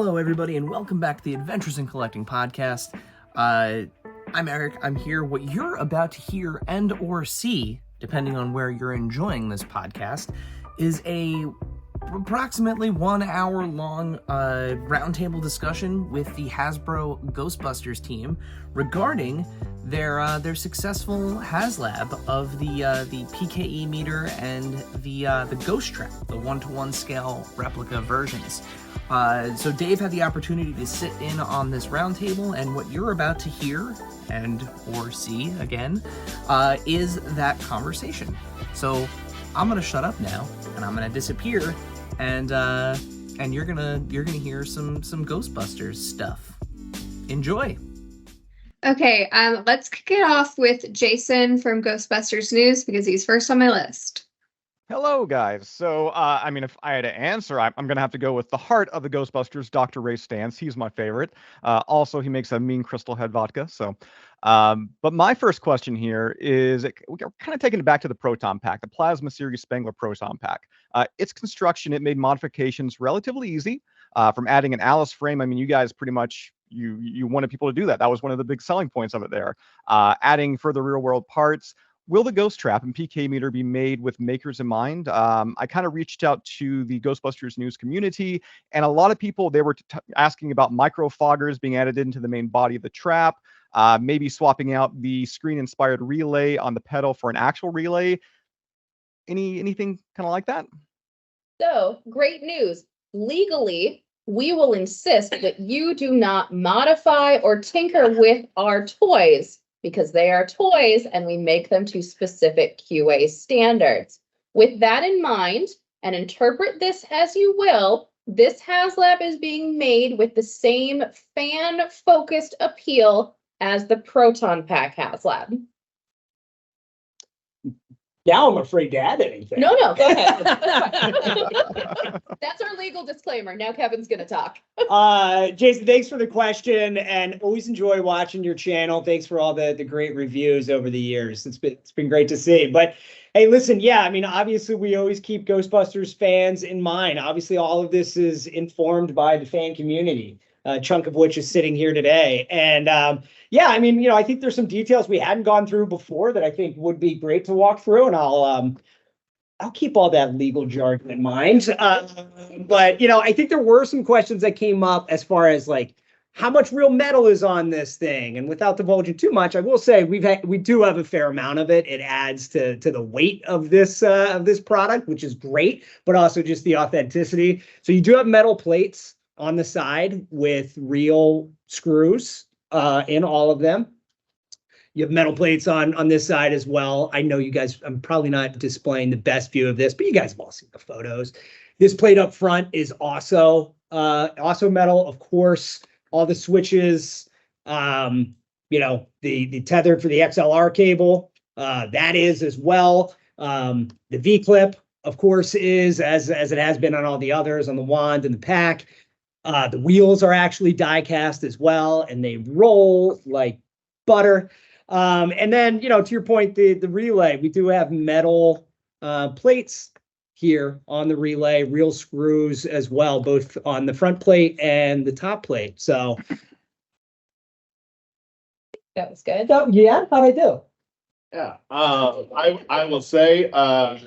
Hello, everybody, and welcome back to the Adventures in Collecting podcast. I'm Eric. I'm here. What you're about to hear and or see, depending on where you're enjoying this podcast, is a approximately 1 hour long roundtable discussion with the Hasbro Ghostbusters team regarding their successful HasLab of the PKE meter and the Ghost Trap, the 1-to-1 scale replica versions. So Dave had the opportunity to sit in on this roundtable, and what you're about to hear and or see again is that conversation. So I'm gonna shut up now, and I'm gonna disappear, and you're gonna hear some Ghostbusters stuff. Enjoy. Okay, let's kick it off with Jason from Ghostbusters News because he's first on my list. Hello, guys. So, if I had to answer, I'm going to have to go with the heart of the Ghostbusters, Dr. Ray Stantz. He's my favorite. Also, he makes a mean Crystal Head vodka. So, but my first question here is, we're kind of taking it back to the Proton Pack, the Plasma Series Spangler Proton Pack. Its construction, it made modifications relatively easy. From adding an Alice frame, you guys pretty much, you wanted people to do that. That was one of the big selling points of it there. Adding further real-world parts. Will the Ghost Trap and PK meter be made with makers in mind? I kind of reached out to the Ghostbusters News community, and a lot of people, they were asking about microfoggers being added into the main body of the trap, maybe swapping out the screen-inspired relay on the pedal for an actual relay. Anything kind of like that? So, great news. Legally, we will insist that you do not modify or tinker with our toys, because they are toys and we make them to specific QA standards. With that in mind, and interpret this as you will, this HasLab is being made with the same fan-focused appeal as the Proton Pack HasLab. Now I'm afraid to add anything. No, go ahead. That's our legal disclaimer. Now Kevin's going to talk. Jason, thanks for the question, and always enjoy watching your channel. Thanks for all the great reviews over the years. It's been great to see. But hey, listen, obviously we always keep Ghostbusters fans in mind. Obviously, all of this is informed by the fan community, a chunk of which is sitting here today. And I think there's some details we hadn't gone through before that I think would be great to walk through, and I'll keep all that legal jargon in mind. But I think there were some questions that came up as far as like how much real metal is on this thing. And without divulging too much, I will say we do have a fair amount of it. It adds to the weight of this product, which is great, but also just the authenticity. So you do have metal plates on the side with real screws in all of them. You have metal plates on this side as well. I know you guys, I'm probably not displaying the best view of this, but you guys have all seen the photos. This plate up front is also metal, of course. All the switches, the tethered for the XLR cable, that is as well. The V-clip, of course, is as it has been on all the others, on the wand and the pack. The wheels are actually die cast as well, and they roll like butter. And then, to your point, the relay, we do have metal plates here on the relay, real screws as well, both on the front plate and the top plate. So That was good. how'd I do? Yeah, I will say I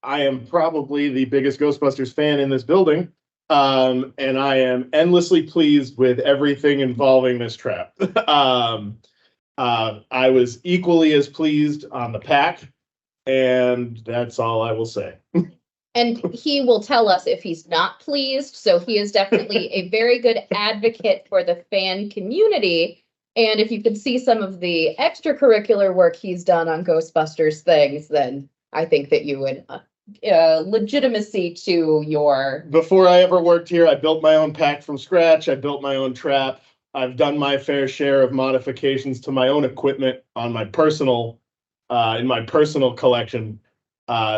am probably the biggest Ghostbusters fan in this building, and I am endlessly pleased with everything involving this trap. I was equally as pleased on the pack, and that's all I will say. And he will tell us if he's not pleased. So he is definitely a very good advocate for the fan community. And if you could see some of the extracurricular work he's done on Ghostbusters things, then I think that you would legitimacy to your... Before I ever worked here, I built my own pack from scratch. I built my own trap. I've done my fair share of modifications to my own equipment on my personal, in my personal collection.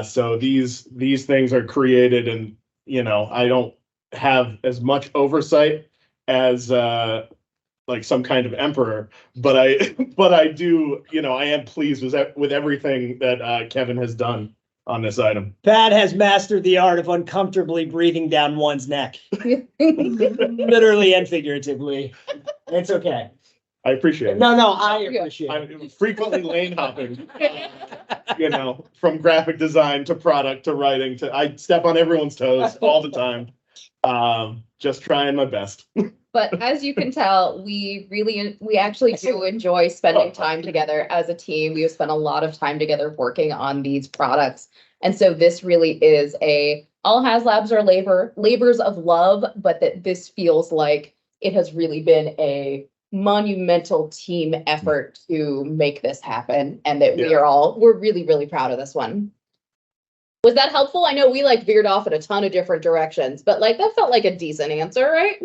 So these things are created, and I don't have as much oversight as like some kind of emperor, but I do, I am pleased with everything that Kevin has done on this item. Pat has mastered the art of uncomfortably breathing down one's neck, literally and figuratively. It's okay. I appreciate it. No, I appreciate it. I'm frequently lane hopping, from graphic design to product to writing I step on everyone's toes all the time. Just trying my best. But as you can tell, we actually do enjoy spending time together as a team. We have spent a lot of time together working on these products. And so this really is all HasLabs are labors of love, but that this feels like it has really been a monumental team effort to make this happen. And that we're really, really proud of this one. Was that helpful? I know we veered off in a ton of different directions, but that felt like a decent answer, right?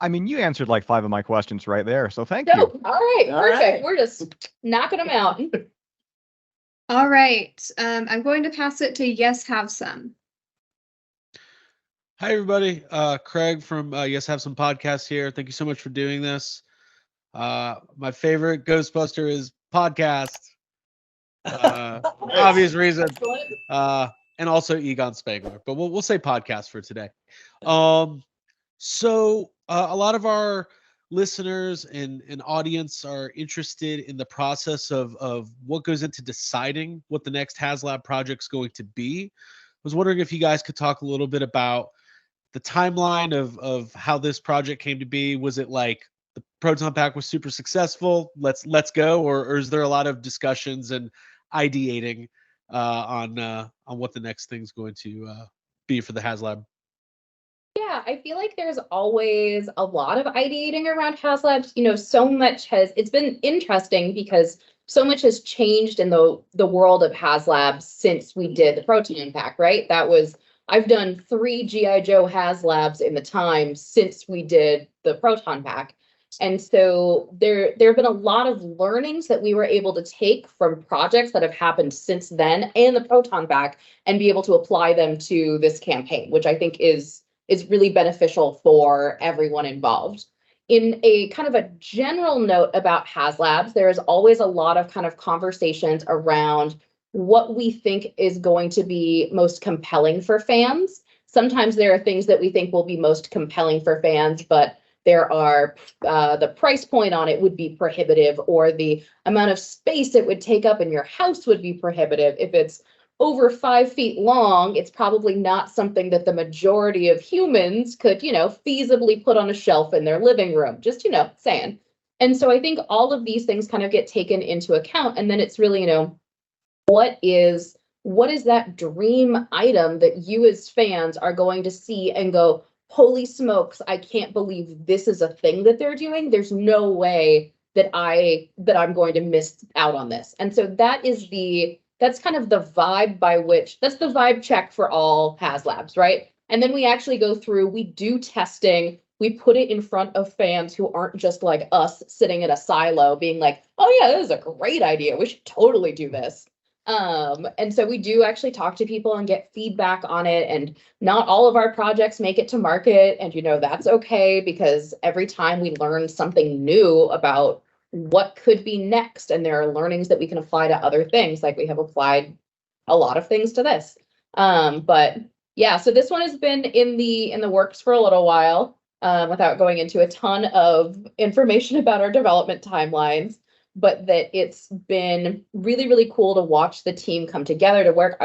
I mean, you answered like 5 of my questions right there, so thank you. All right, perfect. Right. We're just knocking them out. All right. I'm going to pass it to Yes Have Some. Hi, everybody. Craig from Yes Have Some podcast here. Thank you so much for doing this. My favorite Ghostbuster is podcast. Obvious reason. And also Egon Spangler, but we'll say podcast for today. So a lot of our listeners and audience are interested in the process of what goes into deciding what the next HasLab project's going to be. I was wondering if you guys could talk a little bit about the timeline of how this project came to be. Was it like the Proton Pack was super successful, let's go, or is there a lot of discussions and ideating on what the next thing's going to be for the HasLab? Yeah, I feel like there's always a lot of ideating around HasLabs. It's been interesting because so much has changed in the world of HasLabs since we did the Proton Pack, right? I've done 3 G.I. Joe HasLabs in the time since we did the Proton Pack. And so there have been a lot of learnings that we were able to take from projects that have happened since then and the Proton Pack and be able to apply them to this campaign, which I think is really beneficial for everyone involved. In a kind of a general note about HasLabs, there is always a lot of kind of conversations around what we think is going to be most compelling for fans. Sometimes there are things that we think will be most compelling for fans, but there are the price point on it would be prohibitive, or the amount of space it would take up in your house would be prohibitive. If it's over 5 feet long, it's probably not something that the majority of humans could, feasibly put on a shelf in their living room. Just, saying. And so I think all of these things kind of get taken into account. And then it's really, what is that dream item that you as fans are going to see and go, holy smokes, I can't believe this is a thing that they're doing. There's no way that I'm going to miss out on this. And so that's kind of the vibe that's the vibe check for all HasLabs, right? And then we actually go through, we do testing, we put it in front of fans who aren't just like us sitting in a silo being like, oh yeah, this is a great idea. We should totally do this. And so we do actually talk to people and get feedback on it. And not all of our projects make it to market. And, that's okay, because every time we learn something new about what could be next, and there are learnings that we can apply to other things, like we have applied a lot of things to this. But yeah, so this one has been in the works for a little while, without going into a ton of information about our development timelines. But that it's been really, really cool to watch the team come together to work.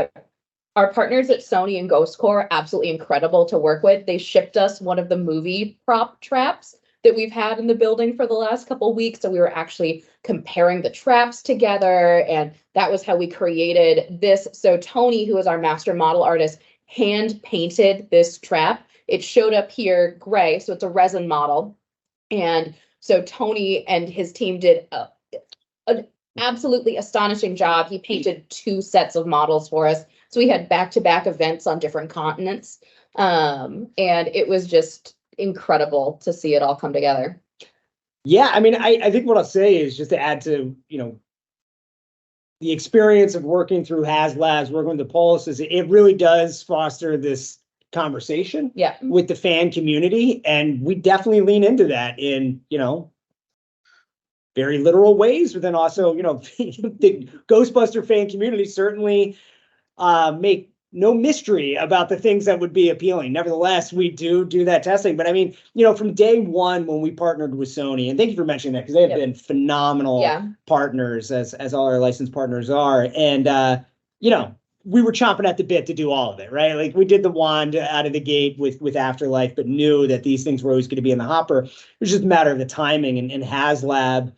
Our partners at Sony and Ghost Corps are absolutely incredible to work with. They shipped us one of the movie prop traps that we've had in the building for the last couple of weeks. So we were actually comparing the traps together, and that was how we created this. So Tony, who is our master model artist, hand painted this trap. It showed up here gray, so it's a resin model. And so Tony and his team did an absolutely astonishing job. He painted 2 sets of models for us. So we had back-to-back events on different continents. And it was just incredible to see it all come together. Yeah, I mean, I think what I'll say is, just to add to, the experience of working through HasLabs, working with the Pulse, is it really does foster this conversation with the fan community. And we definitely lean into that in, very literal ways, but then also, the Ghostbuster fan community certainly make no mystery about the things that would be appealing. Nevertheless, we do that testing. But I mean, from day one when we partnered with Sony, and thank you for mentioning that because they have been phenomenal partners as all our licensed partners are. And, we were chomping at the bit to do all of it, right? Like we did the wand out of the gate with Afterlife, but knew that these things were always going to be in the hopper. It was just a matter of the timing, and HasLab,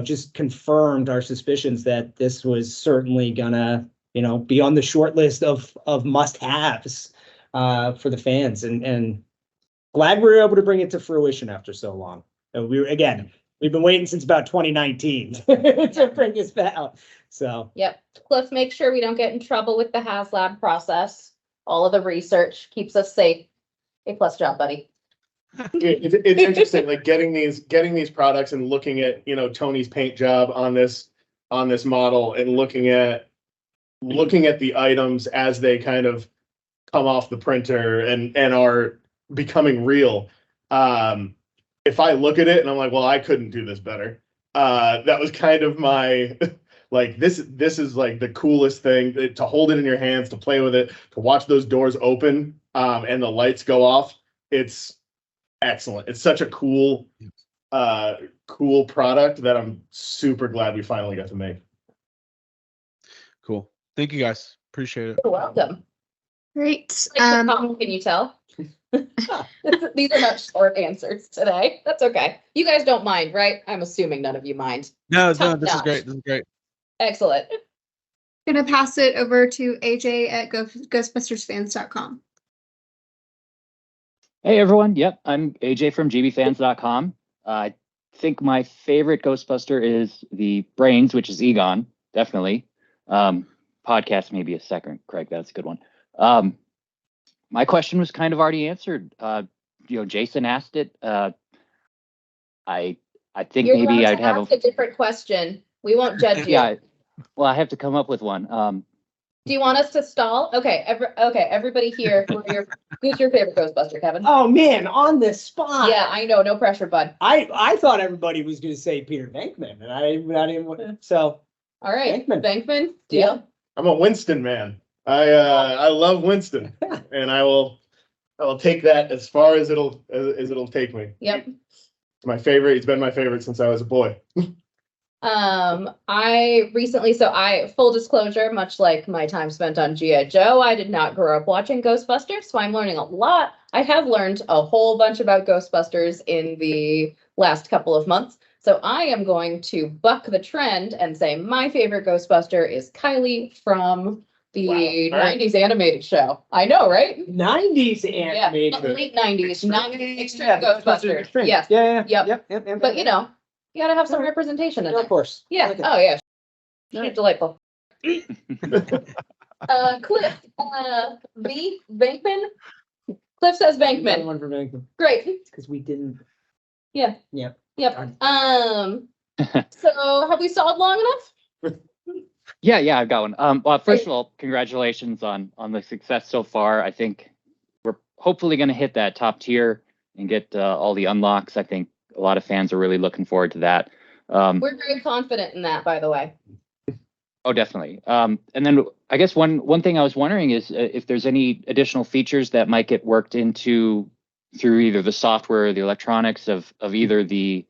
just confirmed our suspicions that this was certainly gonna, be on the short list of must-haves for the fans, and glad we were able to bring it to fruition after so long. And we've been waiting since about 2019 to bring this out. So yep, Cliff, make sure we don't get in trouble with the HasLab process. All of the research keeps us safe. A+ job, buddy. It's interesting, like getting these products and looking at Tony's paint job on this model, and looking at the items as they kind of come off the printer and are becoming real. If I look at it and I'm like, well, I couldn't do this better. That was kind of my like this is like the coolest thing, to hold it in your hands, to play with it, to watch those doors open and the lights go off. It's excellent. It's such a cool product that I'm super glad we finally got to make. Cool. Thank you guys. Appreciate it. You're welcome. Great. Can you tell? These are not short answers today. That's okay. You guys don't mind, right? I'm assuming none of you mind. No, this is great. This is great. Excellent. Gonna pass it over to AJ at ghostbustersfans.com. Hey everyone, yep, I'm AJ from gbfans.com. I think my favorite Ghostbuster is the Brains, which is Egon, definitely. Podcast maybe a second, Craig, that's a good one. My question was kind of already answered. Jason asked it. I think You're maybe allowed I'd to have ask a different question. We won't judge you. Yeah, well, I have to come up with one. Do you want us to stall? Okay, everybody here. Who's your favorite Ghostbuster, Kevin? oh man, on the spot. Yeah, I know. No pressure, bud. I thought everybody was going to say Peter Venkman, and I didn't. So All right, Venkman. deal. Yeah. I'm a Winston man. I love Winston, and I will take that as far as it'll take me. Yep. It's my favorite. It's been my favorite since I was a boy. Full disclosure, much like my time spent on G.I. Joe, I did not grow up watching Ghostbusters, so I'm learning a lot. I have learned a whole bunch about Ghostbusters in the last couple of months. So I am going to buck the trend and say my favorite Ghostbuster is Kylie from the 90s animated show. I know, right? 90s animated. Yeah, late 90s, not extreme Yeah, Ghostbusters. Extreme. Yes. Yeah. Yep. But You gotta have some representation in of there. course. Yeah. Like it. Oh yeah. Yeah. She's delightful. Cliff, Venkman. Cliff says Another Venkman. one for Venkman. Great. Because we didn't. Yeah. Yep. Yep. So have we stalled long enough? Yeah, I've got one. Well, first of all, congratulations on the success so far. I think we're hopefully going to hit that top tier and get all the unlocks. I think a lot of fans are really looking forward to that. We're very confident in that, by the way. Oh, definitely. And then I guess one thing I was wondering is if there's any additional features that might get worked into through either the software or the electronics of either the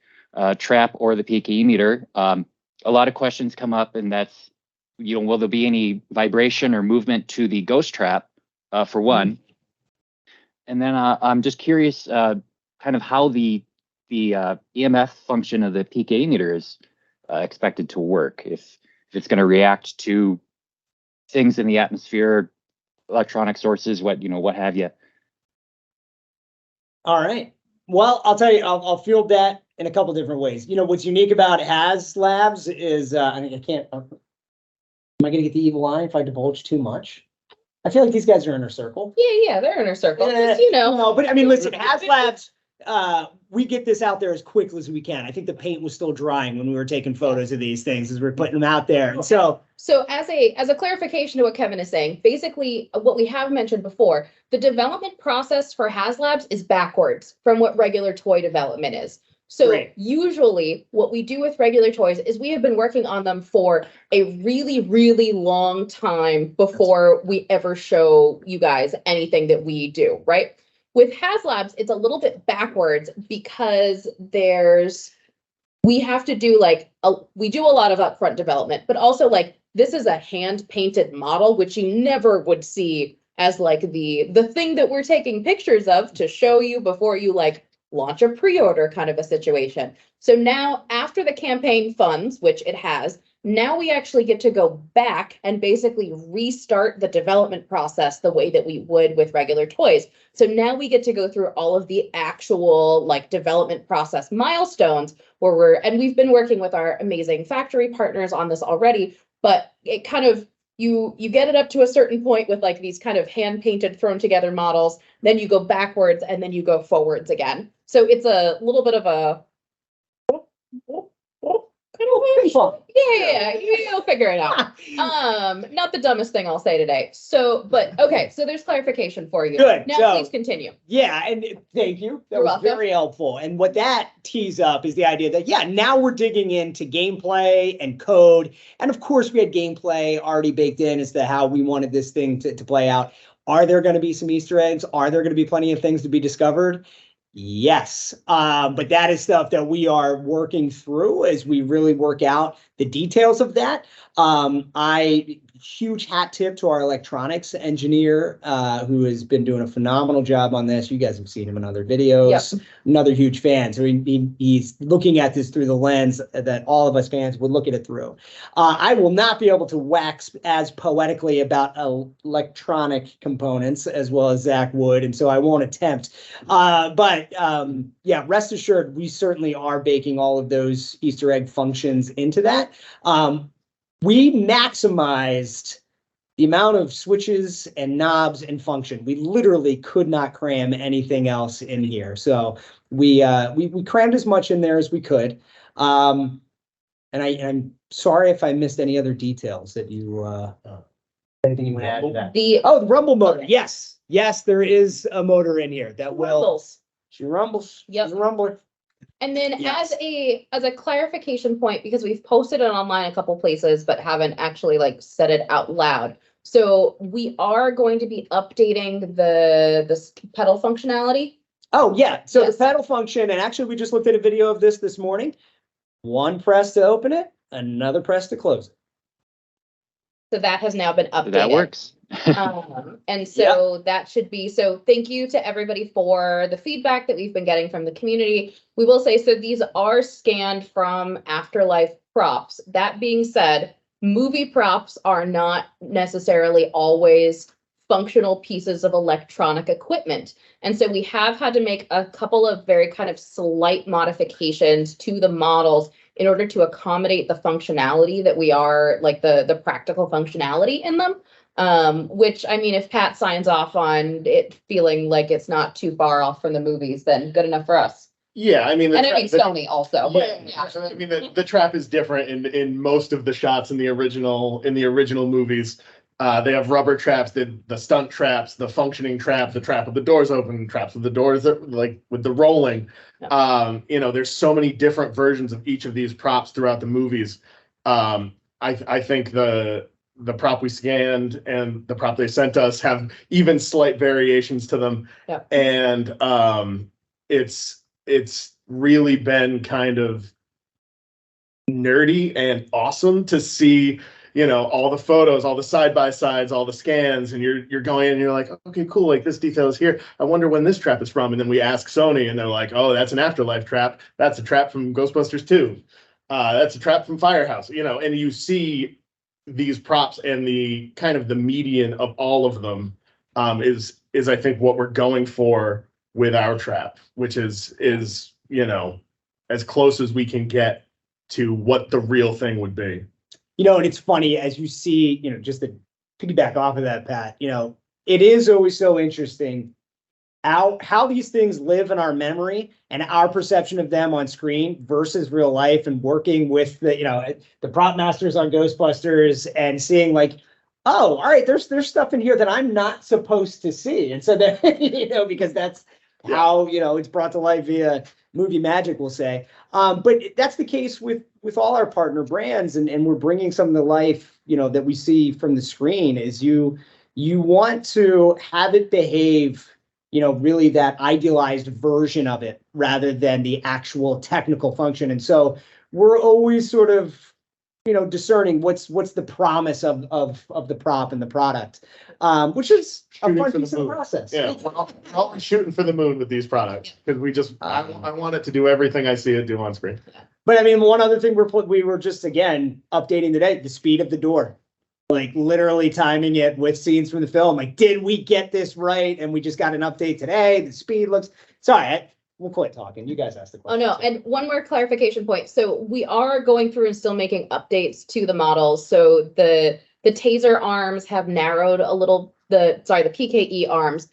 trap or the PKE meter. A lot of questions come up, and that's, will there be any vibration or movement to the ghost trap, for one? And then I'm just curious, kind of how the EMF function of the PKE meter is expected to work. If it's going to react to things in the atmosphere, electronic sources, what have you. All right. Well, I'll tell you, I'll field that in a couple different ways. What's unique about HasLabs is, I think I can't. Am I going to get the evil eye if I divulge too much? I feel like these guys are inner circle. Yeah, they're inner circle. No, but I mean, listen, HasLabs, we get this out there as quickly as we can. I think the paint was still drying when we were taking photos of these things as we're putting them out there. And so as a clarification to what Kevin is saying, basically what we have mentioned before, the development process for HasLabs is backwards from what regular toy development is. So Great. usually what we do with regular toys is we have been working on them for a really, really long time before we ever show you guys anything that we do, right? With HasLabs, it's a little bit backwards because we have to do we do a lot of upfront development, but also like this is a hand painted model, which you never would see as like the thing that we're taking pictures of to show you before you like launch a pre-order kind of a situation. So now after the campaign funds, which it has, now we actually get to go back and basically restart the development process the way that we would with regular toys. So now we get to go through all of the actual like development process milestones where we've been working with our amazing factory partners on this already, but it kind of, you get it up to a certain point with like these kind of hand painted thrown together models, then you go backwards and then you go forwards again. So it's a little bit of a yeah, you'll figure it out. Not the dumbest thing I'll say today. So, but okay, so there's clarification for you. Good. Now, So- please continue. Yeah, and thank you. That You're was welcome. very helpful. And what that tees up is the idea that, yeah, now we're digging into gameplay and code. And of course, we had gameplay already baked in as to how we wanted this thing to play out. Are there going to be some Easter eggs? Are there going to be plenty of things to be discovered? Yes. But that is stuff that we are working through as we really work out the details of that. Huge hat tip to our electronics engineer, who has been doing a phenomenal job on this. You guys have seen him in other videos. Yep. Another huge fan. So he's looking at this through the lens that all of us fans would look at it through. I will not be able to wax as poetically about electronic components as well as Zach would, and so I won't attempt. But yeah, rest assured, we certainly are baking all of those Easter egg functions into that. We maximized the amount of switches and knobs and function. We literally could not cram anything else in here. So we crammed as much in there as we could. And I'm sorry if I missed any other details that you anything you want to add to that. The The rumble motor. Yes. Yes, there is a motor in here that will. rumbles. She rumbles. Yep. She's a rumbler. And then Yes. as a clarification point, because we've posted it online a couple places, but haven't actually like said it out loud. So we are going to be updating the pedal functionality. Oh, yeah. So Yes. the pedal function, and actually we just looked at a video of this morning. One press to open it, another press to close it. So that has now been updated. That works. And so that should be, so thank you to everybody for the feedback that we've been getting from the community. We will say, so these are scanned from Afterlife props. That being said, movie props are not necessarily always functional pieces of electronic equipment. And so we have had to make a couple of very kind of slight modifications to the models in order to accommodate the functionality that we are, like the practical functionality in them. Which, I mean, if Pat signs off on it feeling like it's not too far off from the movies, then good enough for us. Yeah, I mean, And I mean Sony also. Yeah, But I mean the trap is different in most of the shots in the original movies. They have rubber traps, the stunt traps, the functioning trap, the trap with the doors open, traps with the doors like with the rolling. There's so many different versions of each of these props throughout the movies. I think the prop we scanned and the prop they sent us have even slight variations to them. Yep. And it's really been kind of nerdy and awesome to see, all the photos, all the side-by-sides, all the scans, and you're going in and you're like, okay, cool, like this detail is here. I wonder when this trap is from. And then we ask Sony and they're like, oh, that's an Afterlife trap. That's a trap from Ghostbusters 2. That's a trap from Firehouse, and you see these props and the kind of the median of all of them is I think what we're going for with our trap, which is as close as we can get to what the real thing would be. And it's funny as you see, just to piggyback off of that, Pat, it is always so interesting how these things live in our memory and our perception of them on screen versus real life, and working with the prop masters on Ghostbusters and seeing like, oh, all right, there's stuff in here that I'm not supposed to see. And so that, because that's how, it's brought to life via movie magic, we'll say. But that's the case with all our partner brands, and we're bringing some to life, that we see from the screen. Is you want to have it behave, really that idealized version of it rather than the actual technical function. And so we're always sort of, discerning what's the promise of the prop and the product, which is a fun piece of the process. Yeah, we're always shooting for the moon with these products because we just I want it to do everything I see it do on screen. But I mean, one other thing we were just again updating today: the speed of the door, like literally timing it with scenes from the film. Like, did we get this right? And we just got an update today. The speed looks. Sorry, we'll quit talking. You guys asked the question. Oh, no. And one more clarification point. So we are going through and still making updates to the models. So the taser arms have narrowed a little, the PKE arms.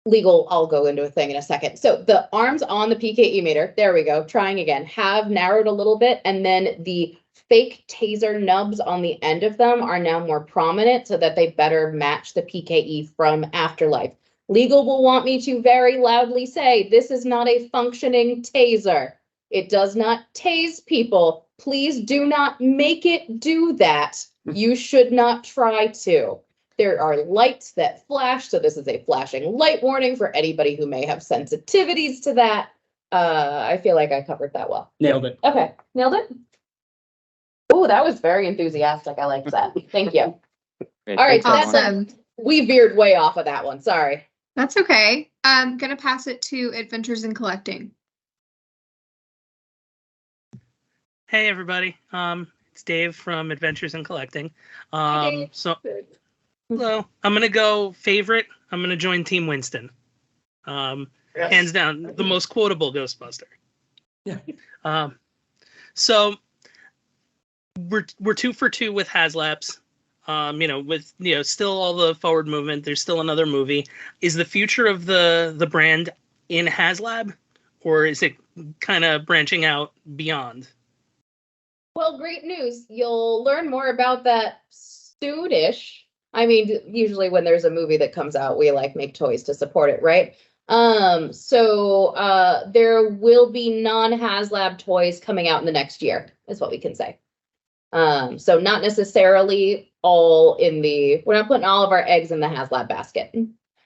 Legal, I'll go into a thing in a second. So the arms on the PKE meter, there we go, trying again, have narrowed a little bit. And then the fake taser nubs on the end of them are now more prominent so that they better match the PKE from Afterlife. Legal will want me to very loudly say, this is not a functioning taser. It does not tase people. Please do not make it do that. You should not try to. There are lights that flash, so this is a flashing light warning for anybody who may have sensitivities to that. I feel like I covered that well. Nailed it. Okay, nailed it? Oh, that was very enthusiastic. I liked that. Thank you. Great, All right, thanks, so that's everyone. we veered way off of that one. Sorry. That's okay. I'm gonna pass it to Adventures in Collecting. Hey everybody, it's Dave from Adventures in Collecting. Hi, Dave. So, hello. I'm gonna go favorite. I'm gonna join Team Winston. Hands down, the most quotable Ghostbuster. Yeah. So we're 2 for 2 with HasLabs. With still all the forward movement. There's still another movie. Is the future of the brand in HasLab, or is it kind of branching out beyond? Well, great news. You'll learn more about that soonish. I mean, usually when there's a movie that comes out, we make toys to support it, right? So there will be non-HasLab toys coming out in the next year, is what we can say. So not necessarily we're not putting all of our eggs in the HasLab basket.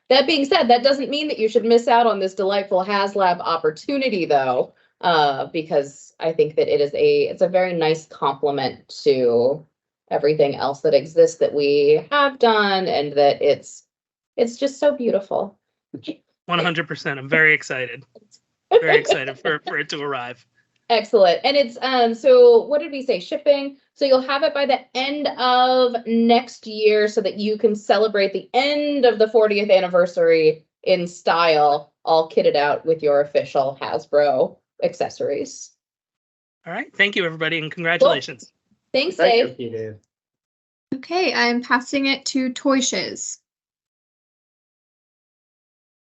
That being said, that doesn't mean that you should miss out on this delightful HasLab opportunity though, because I think that it's a very nice complement to everything else that exists that we have done, and that it's just so beautiful. 100%. I'm very excited. Very excited for it to arrive. Excellent. And it's so what did we say? Shipping. So you'll have it by the end of next year so that you can celebrate the end of the 40th anniversary in style, all kitted out with your official Hasbro accessories. All right. Thank you, everybody, and congratulations. Cool. Thanks, Thank Dave. You, Dave. Okay, I'm passing it to Toy Shiz.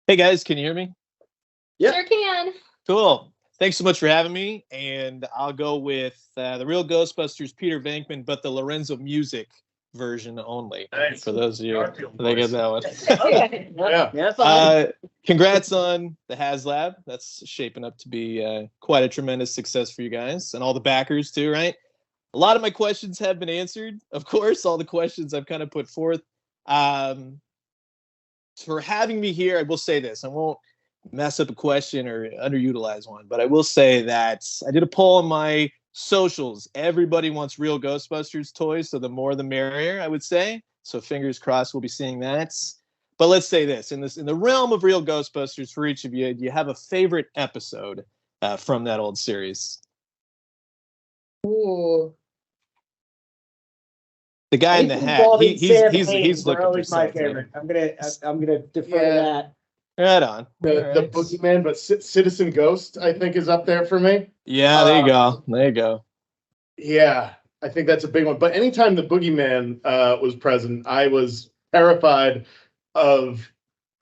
Hey guys, can you hear me? Yep. Sure can. Cool. Thanks so much for having me. And I'll go with the real Ghostbusters Peter Venkman, but the Lorenzo Music version only. Nice. For those of you Garfield that get voice. that one. Okay. Yeah. Yeah. Fun. Congrats on the HasLab. That's shaping up to be quite a tremendous success for you guys and all the backers too, right? A lot of my questions have been answered. Of course, all the questions I've kind of put forth. For having me here, I will say this. I won't mess up a question or underutilize one, but I will say that I did a poll on my socials. Everybody wants real Ghostbusters toys, so the more the merrier, I would say. So fingers crossed we'll be seeing that. But let's say this, in the realm of real Ghostbusters, for each of you, do you have a favorite episode from that old series? Ooh. The guy in the hat, he's looking for my something. favorite. I'm gonna defer to that. Right on. The Boogeyman, but Citizen Ghost, I think, is up there for me. Yeah, there you go. There you go. Yeah, I think that's a big one. But anytime the Boogeyman was present, I was terrified of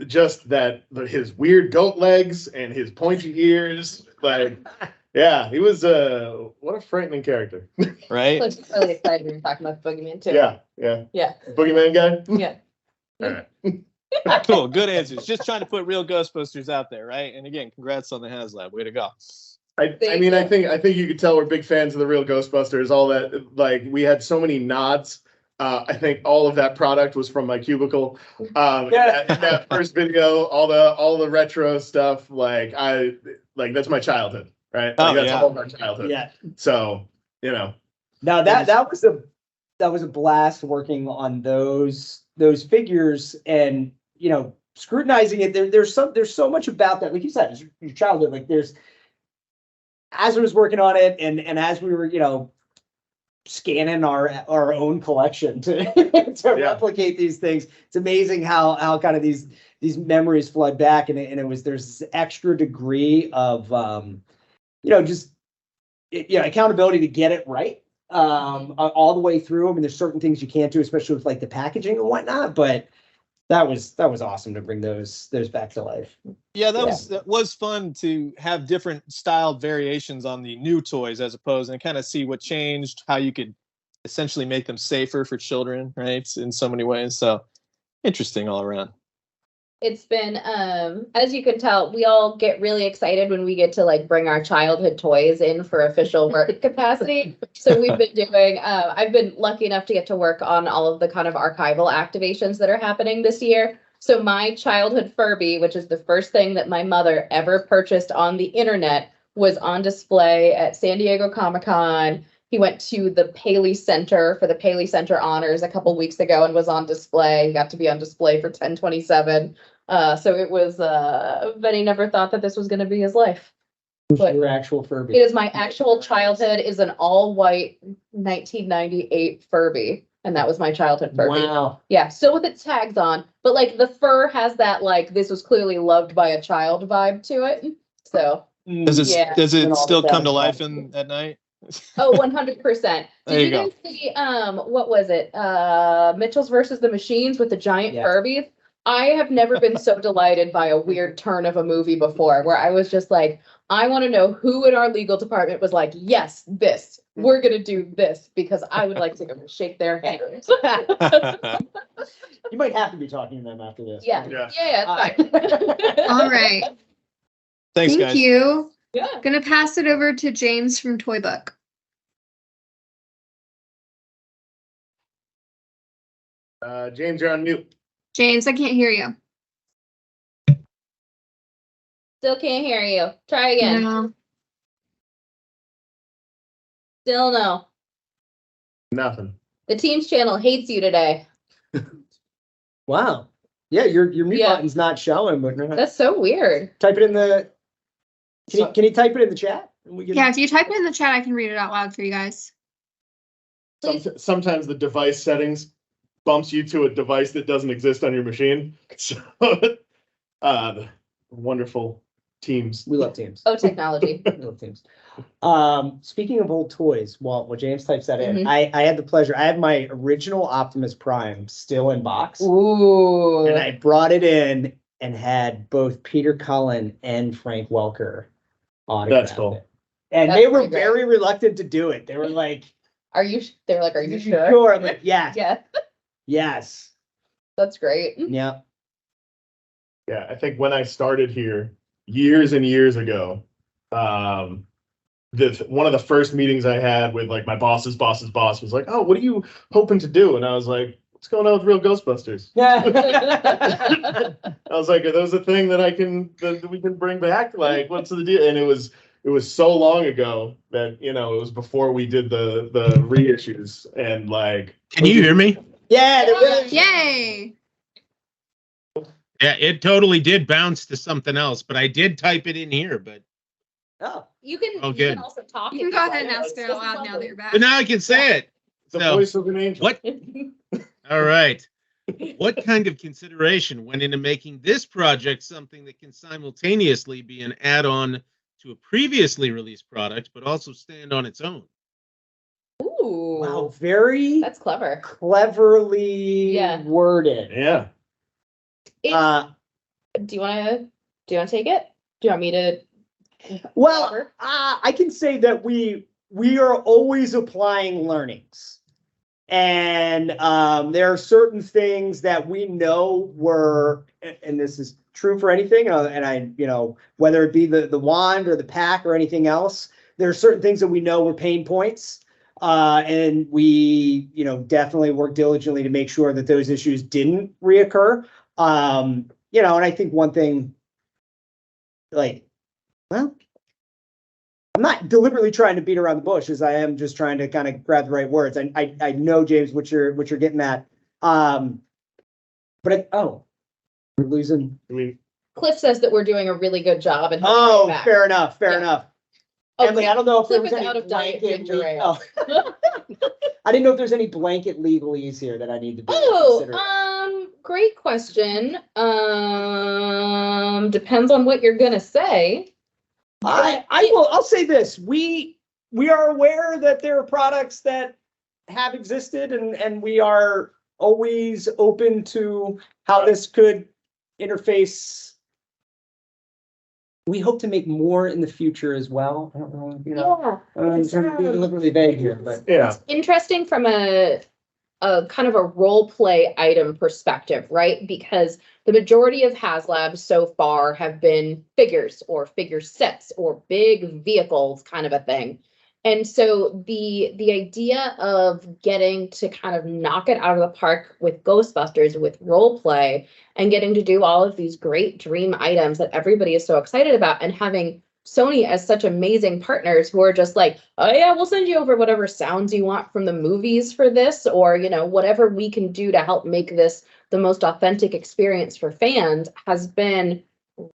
just his weird goat legs and his pointy ears. Yeah, he was what a frightening character. I Right? was really excited when you were talking about Boogeyman too. Yeah. Yeah. Boogeyman guy? Yeah. All right. Cool, good answers. Just trying to put real Ghostbusters out there, right? And again, congrats on the HasLab. Way to go. I think you could tell we're big fans of the real Ghostbusters. All that, like, we had so many nods. I think all of that product was from my cubicle. That first video, all the retro stuff, that's my childhood, right? Like, that's all of our childhood. Yeah. So, you know. No, that was a blast working on those figures and, you know, scrutinizing it. There's so much about that. Like you said, it's your childhood. Like, as I was working on it and as we were, you know, scanning our own collection to replicate these things, it's amazing how kind of these memories flood back, and there's this extra degree of accountability to get it right all the way through. I mean, there's certain things you can't do, especially with like the packaging and whatnot, but that was awesome to bring those back to life. Yeah, that was fun to have different styled variations on the new toys as opposed, and kind of see what changed, how you could essentially make them safer for children, right? In so many ways. So interesting all around. It's been, as you can tell, we all get really excited when we get to like bring our childhood toys in for official work capacity. So we've been doing, I've been lucky enough to get to work on all of the kind of archival activations that are happening this year. So my childhood Furby, which is the first thing that my mother ever purchased on the internet, was on display at San Diego Comic-Con. He went to the Paley Center for the Paley Center Honors a couple weeks ago and was on display. He got to be on display for 10/27. So it was, Benny never thought that this was going to be his life. But your actual Furby. It is my actual childhood, is an all-white 1998 Furby. And that was my childhood Furby. Wow. Yeah, still with its tags on. But like the fur has that like, this was clearly loved by a child vibe to it. So. Does it still come to life at night? Oh, 100%. There Did you you guys see, what was it? Mitchell's versus the Machines with the giant Furbies? I have never been so delighted by a weird turn of a movie before, where I was just like, I want to know who in our legal department was like, yes, this, we're going to do this, because I would like to go shake their hands. You might have to be talking to them after this. Yeah, it's fine. All right. Thanks, guys. Thank you. Yeah. Gonna pass it over to James from Toy Book. James, you're on mute. James, I can't hear you. Still can't hear you. Try again. No. Still no. Nothing. The Teams channel hates you today. Wow. Yeah, your mute button's not showing, but That's so weird. type it in the. Can you type it in the chat? And we can... Yeah, if you type it in the chat, I can read it out loud for you guys. Sometimes the device settings bumps you to a device that doesn't exist on your machine. So, wonderful Teams. We love Teams. Oh, technology. We love Teams. Speaking of old toys, while James types that in, Mhm. I had the pleasure. I have my original Optimus Prime still in box, Ooh. and I brought it in and had both Peter Cullen and Frank Welker autograph That's cool. it. And That's they were pretty great. very reluctant to do it. They were like, They were like, are you sure? Sure. I'm like, yes. Yeah, Yes. that's great. Yeah. Yeah, I think when I started here years and years ago, one of the first meetings I had with like my boss's boss's boss was like, "Oh, what are you hoping to do?" And I was like, "What's going on with Real Ghostbusters?" Yeah. I was like, "Are those a thing that we can bring back? Like, what's the deal?" And it was so long ago that, you know, it was before we did the reissues, and like. Can you hear me? Yeah. Really... Yay! Yeah, it totally did bounce to something else, but I did type it in here. But Oh. You can, Oh, you good. can also talk. You can if go you'd ahead and like. ask it out loud now that you're back. but now I can say it. The So, voice of an angel. what? All right. What kind of consideration went into making this project something that can simultaneously be an add-on to a previously released product, but also stand on its own? Ooh. Wow. Very That's clever. cleverly worded. Yeah. Do you want to take it? Do you want me to? Well, I can say that we are always applying learnings. And there are certain things that we know were, and this is true for anything, and I, whether it be the wand or the pack or anything else, there are certain things that we know were pain points. And we, definitely work diligently to make sure that those issues didn't reoccur. And I think one thing, I'm not deliberately trying to beat around the bush, as I am just trying to kind of grab the right words. I know, James, what you're getting at. We're losing. Cliff says that we're doing a really good job. And fair enough. Oh, Emily, I don't know if there Cliff was is any out of diet blanket. ginger ale. I didn't know if there's any blanket legalese here that I need to be considering. Great question. Depends on what you're gonna say. I'll say this. We are aware that there are products that have existed, and we are always open to how this could interface. We hope to make more in the future as well. I don't know, I'm trying to be deliberately vague here, but Yeah. It's interesting from a kind of a role play item perspective, right? Because the majority of HasLab so far have been figures or figure sets or big vehicles kind of a thing. And so the idea of getting to kind of knock it out of the park with Ghostbusters, with role play, and getting to do all of these great dream items that everybody is so excited about, and having Sony as such amazing partners who are just like, oh yeah, we'll send you over whatever sounds you want from the movies for this, or whatever we can do to help make this the most authentic experience for fans, has been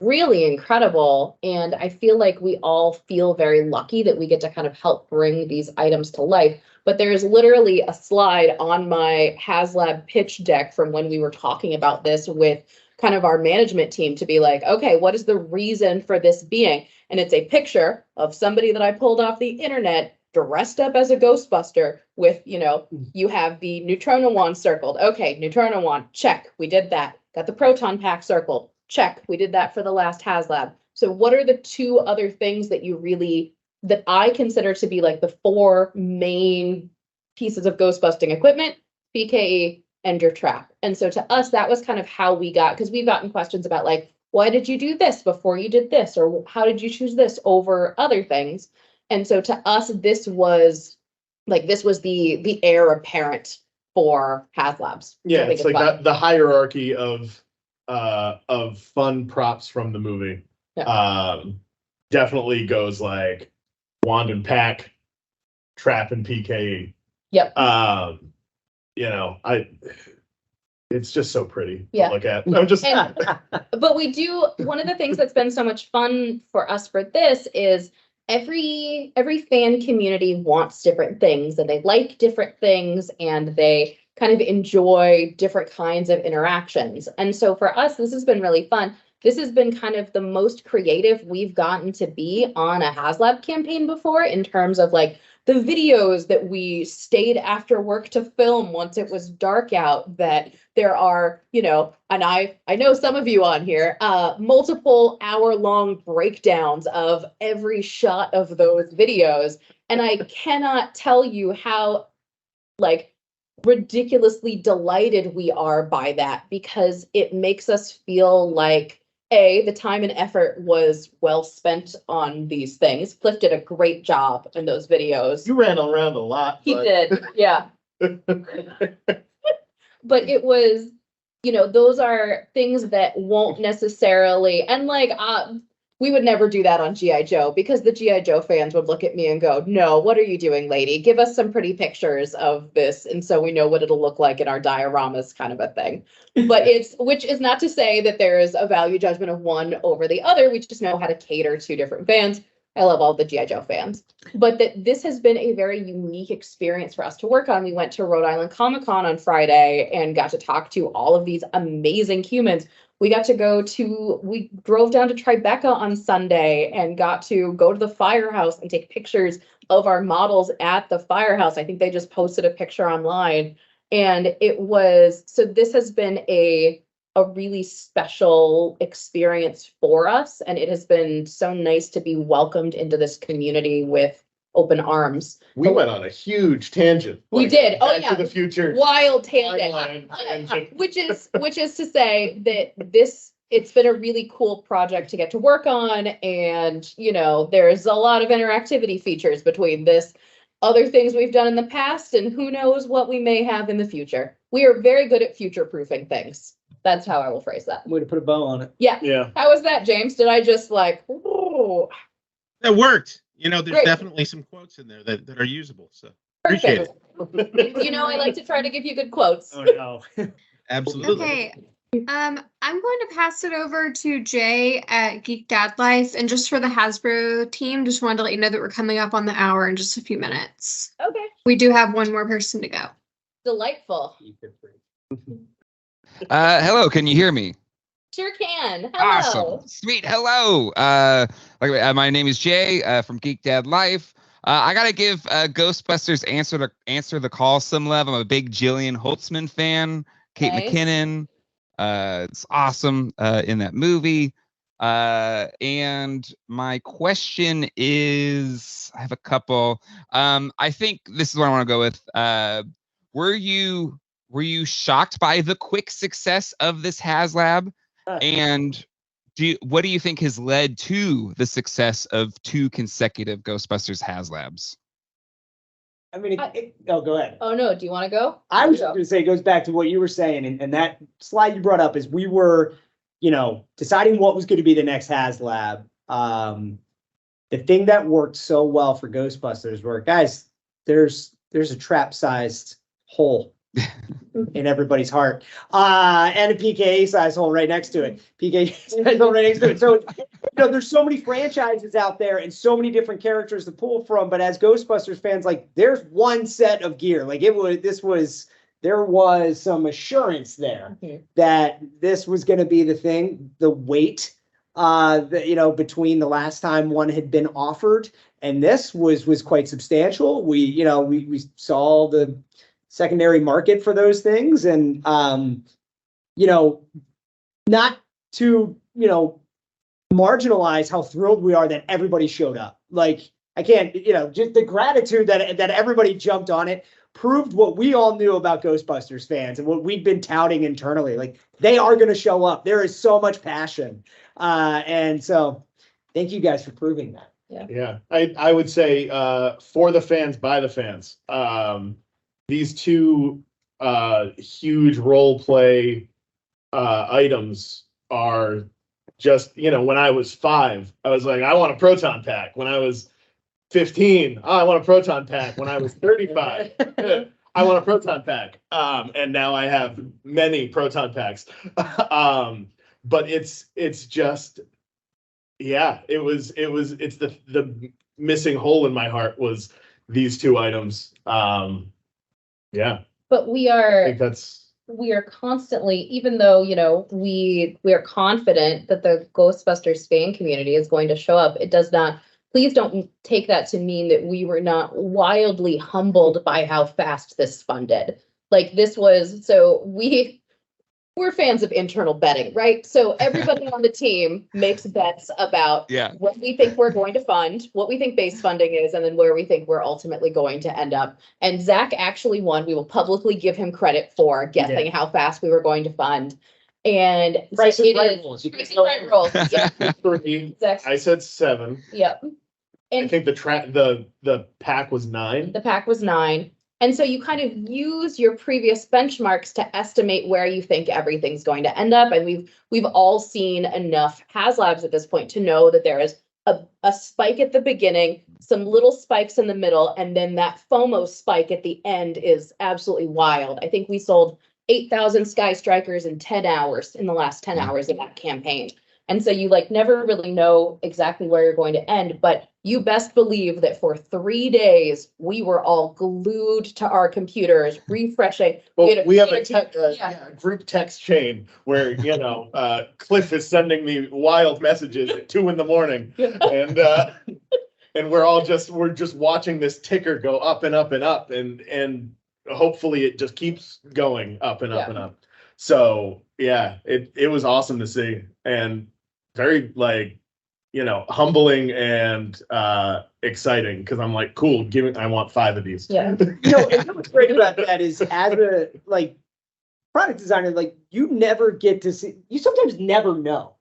really incredible. And I feel like we all feel very lucky that we get to kind of help bring these items to life. But there's literally a slide on my HasLab pitch deck from when we were talking about this with kind of our management team to be like, okay, what is the reason for this being? And it's a picture of somebody that I pulled off the internet dressed up as a Ghostbuster with, you have the Neutrona wand circled. Okay, Neutrona wand, check, we did that. Got the proton pack circled. Check, we did that for the last HasLab. So what are the two other things that that I consider to be like the four main pieces of ghostbusting equipment? PKE and your trap. And so to us, that was kind of how we got, because we've gotten questions about like, why did you do this before you did this? Or how did you choose this over other things? And so to us, this was the heir apparent for HasLabs. Yeah, it's like the hierarchy of fun props from the movie. Yeah. Definitely goes like wand and pack, trap and PKE. Yep. It's just so pretty to look at. I'm just but we do, one of the things that's been so much fun for us for this is every fan community wants different things, and they like different things, and they kind of enjoy different kinds of interactions. And so for us, this has been really fun. This has been kind of the most creative we've gotten to be on a HasLab campaign before, in terms of like the videos that we stayed after work to film once it was dark out, that there are, and I know some of you on here, multiple hour-long breakdowns of every shot of those videos. And I cannot tell you how ridiculously delighted we are by that, because it makes us feel like the time and effort was well spent on these things. Cliff did a great job in those videos. You ran around a lot. He did, yeah. But it was, those are things that won't necessarily, and we would never do that on G.I. Joe, because the G.I. Joe fans would look at me and go, no, what are you doing, lady? Give us some pretty pictures of this, and so we know what it'll look like in our dioramas, kind of a thing. But which is not to say that there is a value judgment of one over the other. We just know how to cater to different fans. I love all the G.I. Joe fans. But that this has been a very unique experience for us to work on. We went to Rhode Island Comic Con on Friday and got to talk to all of these amazing humans. We drove down to Tribeca on Sunday and got to go to the firehouse and take pictures of our models at the firehouse. I think they just posted a picture online. And this has been a really special experience for us. And it has been so nice to be welcomed into this community with open arms. We went on a huge tangent. We Like, did. Oh Back yeah. to the Future. Wild tangent. timeline. which is to say that it's been a really cool project to get to work on, and there's a lot of interactivity features between this, other things we've done in the past, and who knows what we may have in the future. We are very good at future proofing things. That's how I will phrase that. Way to put a bow on it. Yeah. Yeah. How was that, James? Did I just ooh, That worked. There's Great. definitely some quotes in there that are usable. So appreciate perfect. it. I like to try to give you good quotes. Oh no. Absolutely. Okay. I'm going to pass it over to Jay at Geek Dad Life, and just for the Hasbro team, just wanted to let you know that we're coming up on the hour in just a few minutes. Okay. We do have one more person to go. Delightful. Hello, can you hear me? Sure can. Hello. Awesome. Sweet. Hello. My name is Jay from Geek Dad Life. I gotta give Ghostbusters answer the call some love. I'm a big Jillian Holtzman fan. Kate Nice. McKinnon. It's awesome in that movie. And my question is, I have a couple. I think this is what I want to go with. Were you shocked by the quick success of this HasLab? And what do you think has led to the success of 2 consecutive Ghostbusters HasLabs? I mean, go ahead. Oh no, do you want to go? I was just going to say, it goes back to what you were saying, and that slide you brought up is we were, deciding what was going to be the next HasLab. The thing that worked so well for Ghostbusters were, guys, there's a trap-sized hole in everybody's heart, and a PKA size hole right next to it. PKA size hole right next to it. So, there's so many franchises out there and so many different characters to pull from. But as Ghostbusters fans, there's one set of gear. There was some assurance there that this was going to be the thing. The wait, between the last time one had been offered and this was quite substantial. We saw the secondary market for those things, and not to marginalize how thrilled we are that everybody showed up. I can't, just the gratitude that everybody jumped on it proved what we all knew about Ghostbusters fans and what we'd been touting internally. They are going to show up. There is so much passion, and so thank you guys for proving that. Yeah, I would say for the fans, by the fans. These 2 huge role play items are just, when I was 5, I was like, I want a proton pack. When I was 15, I want a proton pack. When I was 35, I want a proton pack. And now I have many proton packs. But it's just, yeah, it's the missing hole in my heart was these 2 items. Yeah. But we are constantly, even though, we are confident that the Ghostbusters fan community is going to show up, please don't take that to mean that we were not wildly humbled by how fast this funded. We're fans of internal betting, right? So everybody on the team makes bets about what we think we're going to fund, what we think base funding is, and then where we think we're ultimately going to end up. And Zach actually won. We will publicly give him credit for guessing how fast we were going to fund. And Price is right rules. Yeah. I said 7. Yep. And I think the pack was 9. The pack was 9. And so you kind of use your previous benchmarks to estimate where you think everything's going to end up. And we've all seen enough HasLabs at this point to know that there is a spike at the beginning, some little spikes in the middle, and then that FOMO spike at the end is absolutely wild. I think we sold 8,000 Sky Strikers in 10 hours in the last 10 hours of that campaign. And so you never really know exactly where you're going to end, but you best believe that for 3 days, we were all glued to our computers, refreshing. Well, we have a group text chain where, Cliff is sending me wild messages at 2 a.m. And we're just watching this ticker go up and up and up. And hopefully it just keeps going up and up and up. So yeah, it was awesome to see. And very humbling and exciting because I'm like, cool, I want 5 of these. Yeah. And what's great about that is as a product designer, you never get to see, you sometimes never know.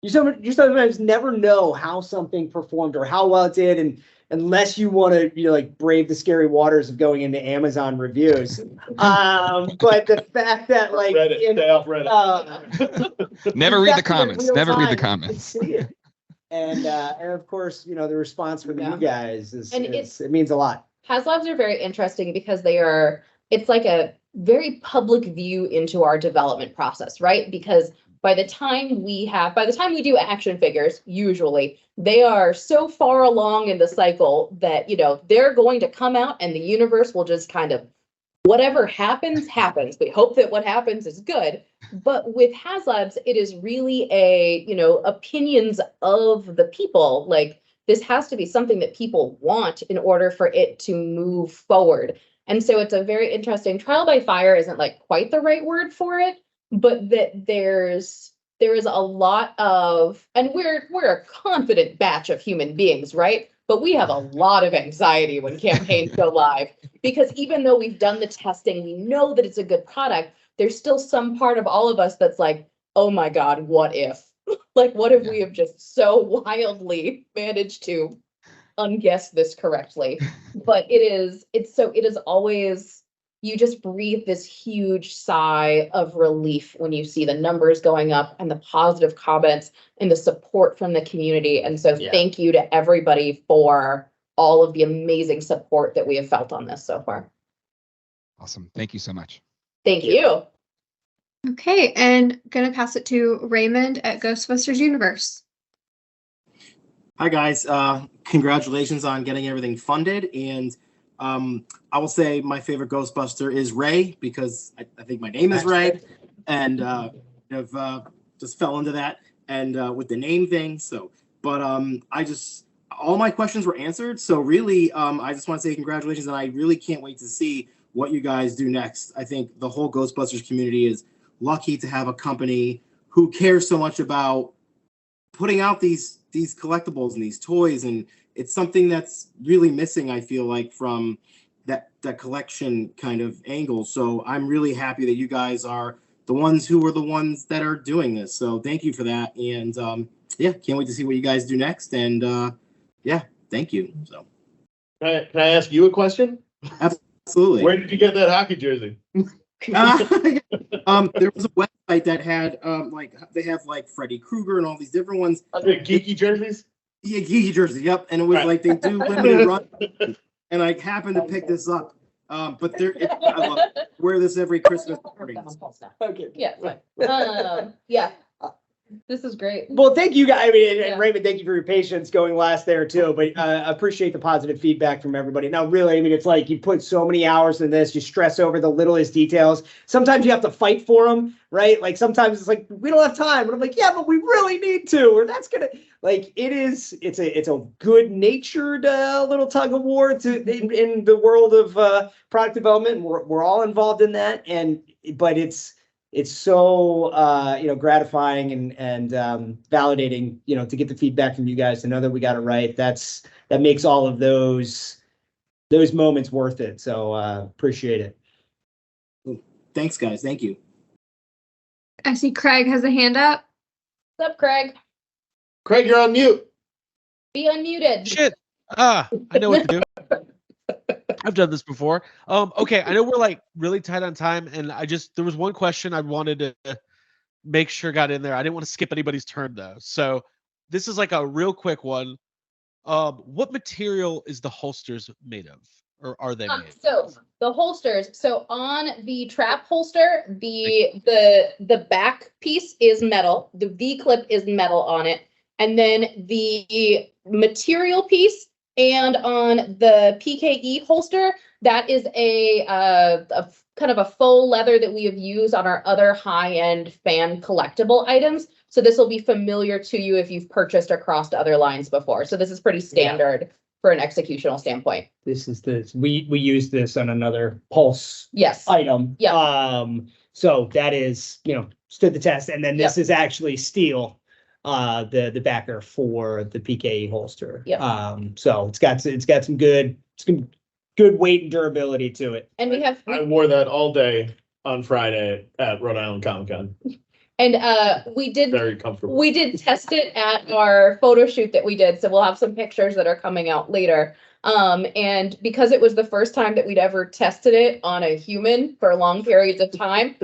You sometimes never know how something performed or how well it did, and unless you want to, brave the scary waters of going into Amazon reviews. But the fact that Reddit, stay off Reddit. Never read the comments. Never read the comments. And of course, the response from you guys it means a lot. HasLabs are very interesting because it's like a very public view into our development process, right? Because by the time we do action figures, usually they are so far along in the cycle that, they're going to come out and the universe will just kind of, whatever happens. We hope that what happens is good. But with HasLabs, it is really opinions of the people. This has to be something that people want in order for it to move forward. And so it's a very interesting, trial by fire isn't quite the right word for it, but that there is a lot of, and we're a confident batch of human beings, right? But we have a lot of anxiety when campaigns go live, because even though we've done the testing, we know that it's a good product, there's still some part of all of us that's like, oh my God, what if? What if we have just so wildly managed to unguess this correctly? But it is always, you just breathe this huge sigh of relief when you see the numbers going up and the positive comments and the support from the community. And so thank you to everybody for all of the amazing support that we have felt on this so far. Awesome. Thank you so much. Thank you. Okay, and gonna pass it to Raymond at Ghostbusters Universe. Hi guys, congratulations on getting everything funded, and I will say my favorite Ghostbuster is Ray, because I think my name is Ray, and I've just fell into that, and with the name thing. So, but all my questions were answered. So really, I just want to say congratulations, and I really can't wait to see what you guys do next. I think the whole Ghostbusters community is lucky to have a company who cares so much about putting out these collectibles and these toys, and it's something that's really missing, I feel like, from that collection kind of angle. So I'm really happy that you guys are the ones that are doing this. So thank you for that, and can't wait to see what you guys do next. And thank you. So can I ask you a question? Absolutely. Where did you get that hockey jersey? There was a website that had they have Freddy Krueger and all these different ones. Geeky jerseys? Yeah, geeky jersey. Yep. And it was they do limited run, and I happened to pick this up. But I love it. Wear this every Christmas party. Okay. Yeah. This is great. Well, thank you guys. And Raymond, thank you for your patience going last there too. But I appreciate the positive feedback from everybody. Now, really, it's you put so many hours in this. You stress over the littlest details. Sometimes you have to fight for them, right? Sometimes it's we don't have time. But I'm yeah, but we really need to. Or that's gonna it's a good-natured little tug of war in the world of product development. And we're all involved in that. But it's so gratifying and validating, to get the feedback from you guys, to know that we got it right. That makes all of those moments worth it. So appreciate it. Thanks, guys. Thank you. I see Craig has a hand up. What's up, Craig? Craig, you're on mute. Be unmuted. Shit. I know what to do. I've done this before. Okay, I know we're really tight on time, and there was one question I wanted to make sure got in there. I didn't want to skip anybody's turn though. So this is a real quick one. What material is the holsters made of, or are they made? So the holsters. So on the trap holster, the back piece is metal. The V clip is metal on it, and then the material piece. And on the PKE holster, that is a kind of a faux leather that we have used on our other high-end fan collectible items. So this will be familiar to you if you've purchased or crossed other lines before. So this is pretty standard for an executional standpoint. We used this on another Pulse item. Yeah. So that is, stood the test. And then this is actually steel. the backer for the PKE holster. Yep. So it's got some good weight and durability to it. And we have I wore that all day on Friday at Rhode Island Comic Con. and we did Very comfortable. we did test it at our photo shoot that we did, so we'll have some pictures that are coming out later. And because it was the first time that we'd ever tested it on a human for long periods of time,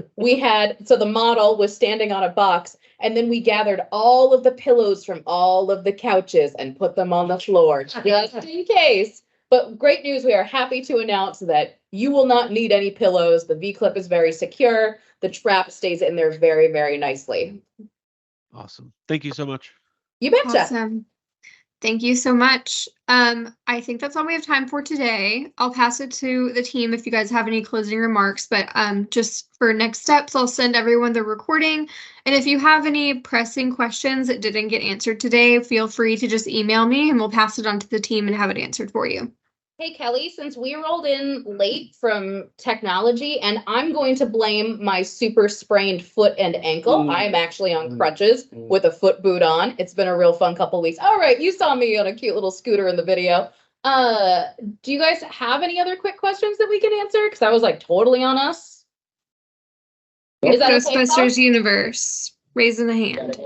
so the model was standing on a box, and then we gathered all of the pillows from all of the couches and put them on the floor just in case. But great news, we are happy to announce that you will not need any pillows. The V-clip is very secure. The trap stays in there very, very nicely. Awesome. Thank you so much. You betcha. Awesome. Thank you so much. I think that's all we have time for today. I'll pass it to the team if you guys have any closing remarks, but just for next steps, I'll send everyone the recording. And if you have any pressing questions that didn't get answered today, feel free to just email me and we'll pass it on to the team and have it answered for you. Hey, Kelly, since we rolled in late from technology, and I'm going to blame my super sprained foot and ankle. I'm actually on crutches with a foot boot on. It's been a real fun couple weeks. All right, you saw me on a cute little scooter in the video. Do you guys have any other quick questions that we can answer? Because I was like totally on us. Is that okay, Ghostbusters Universe, raising a hand.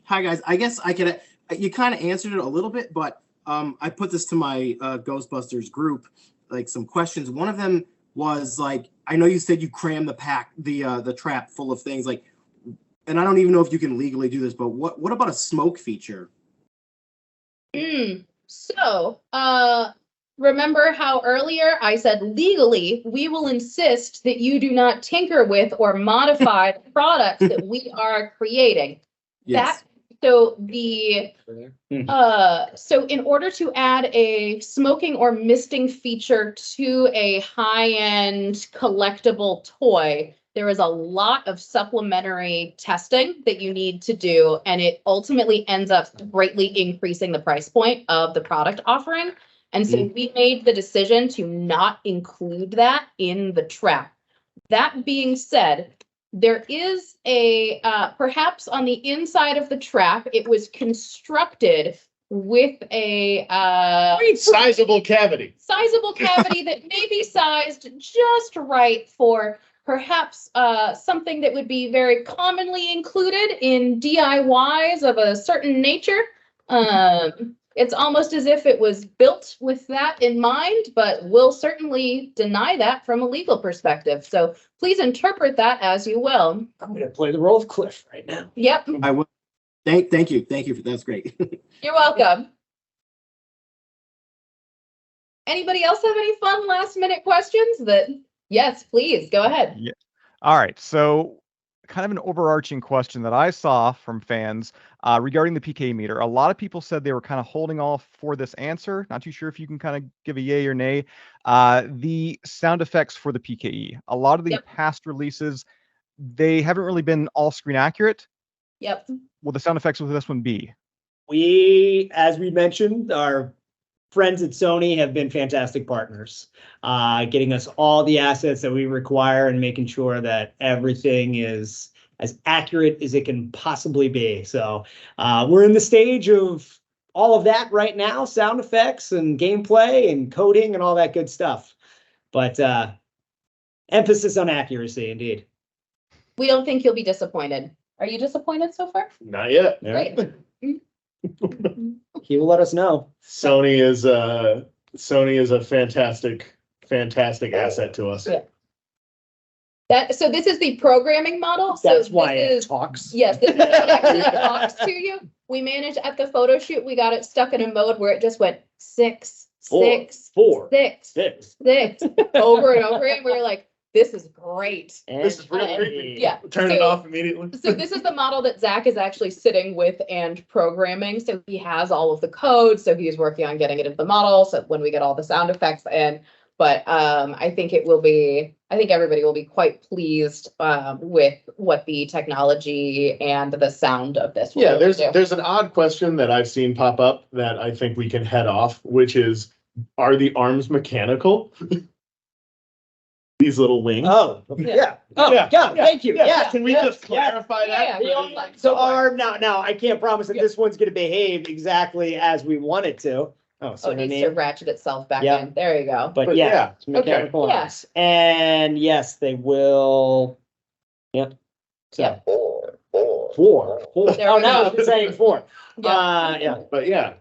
Hi guys. I guess I could. You kind of answered it a little bit, but I put this to my Ghostbusters group, like some questions. One of them was like, I know you said you crammed the trap full of things, like, and I don't even know if you can legally do this, but what about a smoke feature? So, remember how earlier I said legally we will insist that you do not tinker with or modify the products that we are creating. Yes. So in order to add a smoking or misting feature to a high-end collectible toy, there is a lot of supplementary testing that you need to do, and it ultimately ends up greatly increasing the price point of the product offering. And so we made the decision to not include that in the trap. That being said, there is a, perhaps on the inside of the trap, it was constructed with a sizable cavity. Sizable cavity that may be sized just right for perhaps something that would be very commonly included in DIYs of a certain nature. It's almost as if it was built with that in mind, but we'll certainly deny that from a legal perspective. So please interpret that as you will. I'm going to play the role of Cliff right now. Yep. I will. Thank you. That's great. You're welcome. Anybody else have any fun last minute questions yes, please go ahead. Yeah. All right. So kind of an overarching question that I saw from fans regarding the PK meter. A lot of people said they were kind of holding off for this answer. Not too sure if you can kind of give a yay or nay. The sound effects for the PKE. A lot of the past releases, they haven't really been all screen accurate. Yep. Will the sound effects with this one be? We, as we mentioned, our friends at Sony have been fantastic partners, getting us all the assets that we require and making sure that everything is as accurate as it can possibly be. So we're in the stage of all of that right now, sound effects and gameplay and coding and all that good stuff. But emphasis on accuracy, indeed. We don't think you'll be disappointed. Are you disappointed so far? Not yet. Great. He will let us know. Sony is a fantastic asset to us. Yeah. So this is the programming model. That's so why this it talks. Yes, this is what actually talks to you. We managed at the photo shoot, we got it stuck in a mode where it just went 6, 6, 4, 6, 6, 6 over and over again. We were like, this is great. This is really creepy. Yeah. Turn it off immediately. So this is the model that Zach is actually sitting with and programming. So he has all of the code. So he's working on getting it into the model. So when we get all the sound effects in, but I think everybody will be quite pleased with what the technology and the sound of this will do. There's an odd question that I've seen pop up that I think we can head off, which is, are the arms mechanical? These little wings. Oh, yeah. Oh, Yeah, yeah. Thank you. Yeah. Yeah. Can we yeah, just clarify that? Yeah. So now I can't promise that this one's going to behave exactly as we want it to. Oh, so Oh, it needs to ratchet itself back Yeah. in. There you go. But But yeah, yeah, it's mechanical okay. arms. And yes, they will. Yep. So, Yep. Four. There Oh, we no, go. it's saying four. Yeah. Yeah. But yeah.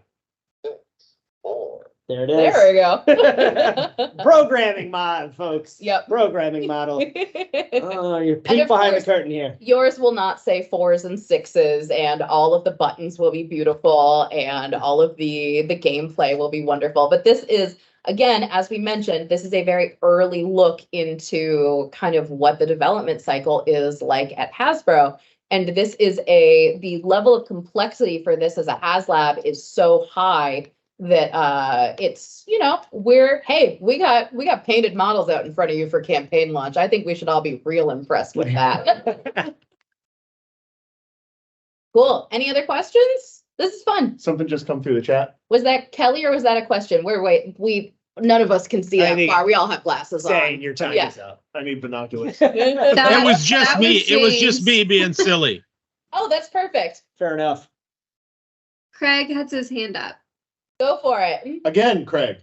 There it is. There we go. Programming mod, folks. Yep. Programming model. Oh, you're And peek of behind the course- curtain here. Yours will not say 4s and 6s, and all of the buttons will be beautiful, and all of the gameplay will be wonderful. But this is, again, as we mentioned, this is a very early look into kind of what the development cycle is like at Hasbro. And this is the level of complexity for this as a HasLab is so high that it's, we got painted models out in front of you for campaign launch. I think we should all be real impressed with that. Cool. Any other questions? This is fun. Something just come through the chat. Was that Kelly or was that a question? None of us can see I that think far. We all have glasses Saying on. your time Yeah. is up. I need binoculars. It was just that me. was It was just James. me being silly. Oh, that's perfect. Fair enough. Craig has his hand up. Go for it. Again, Craig.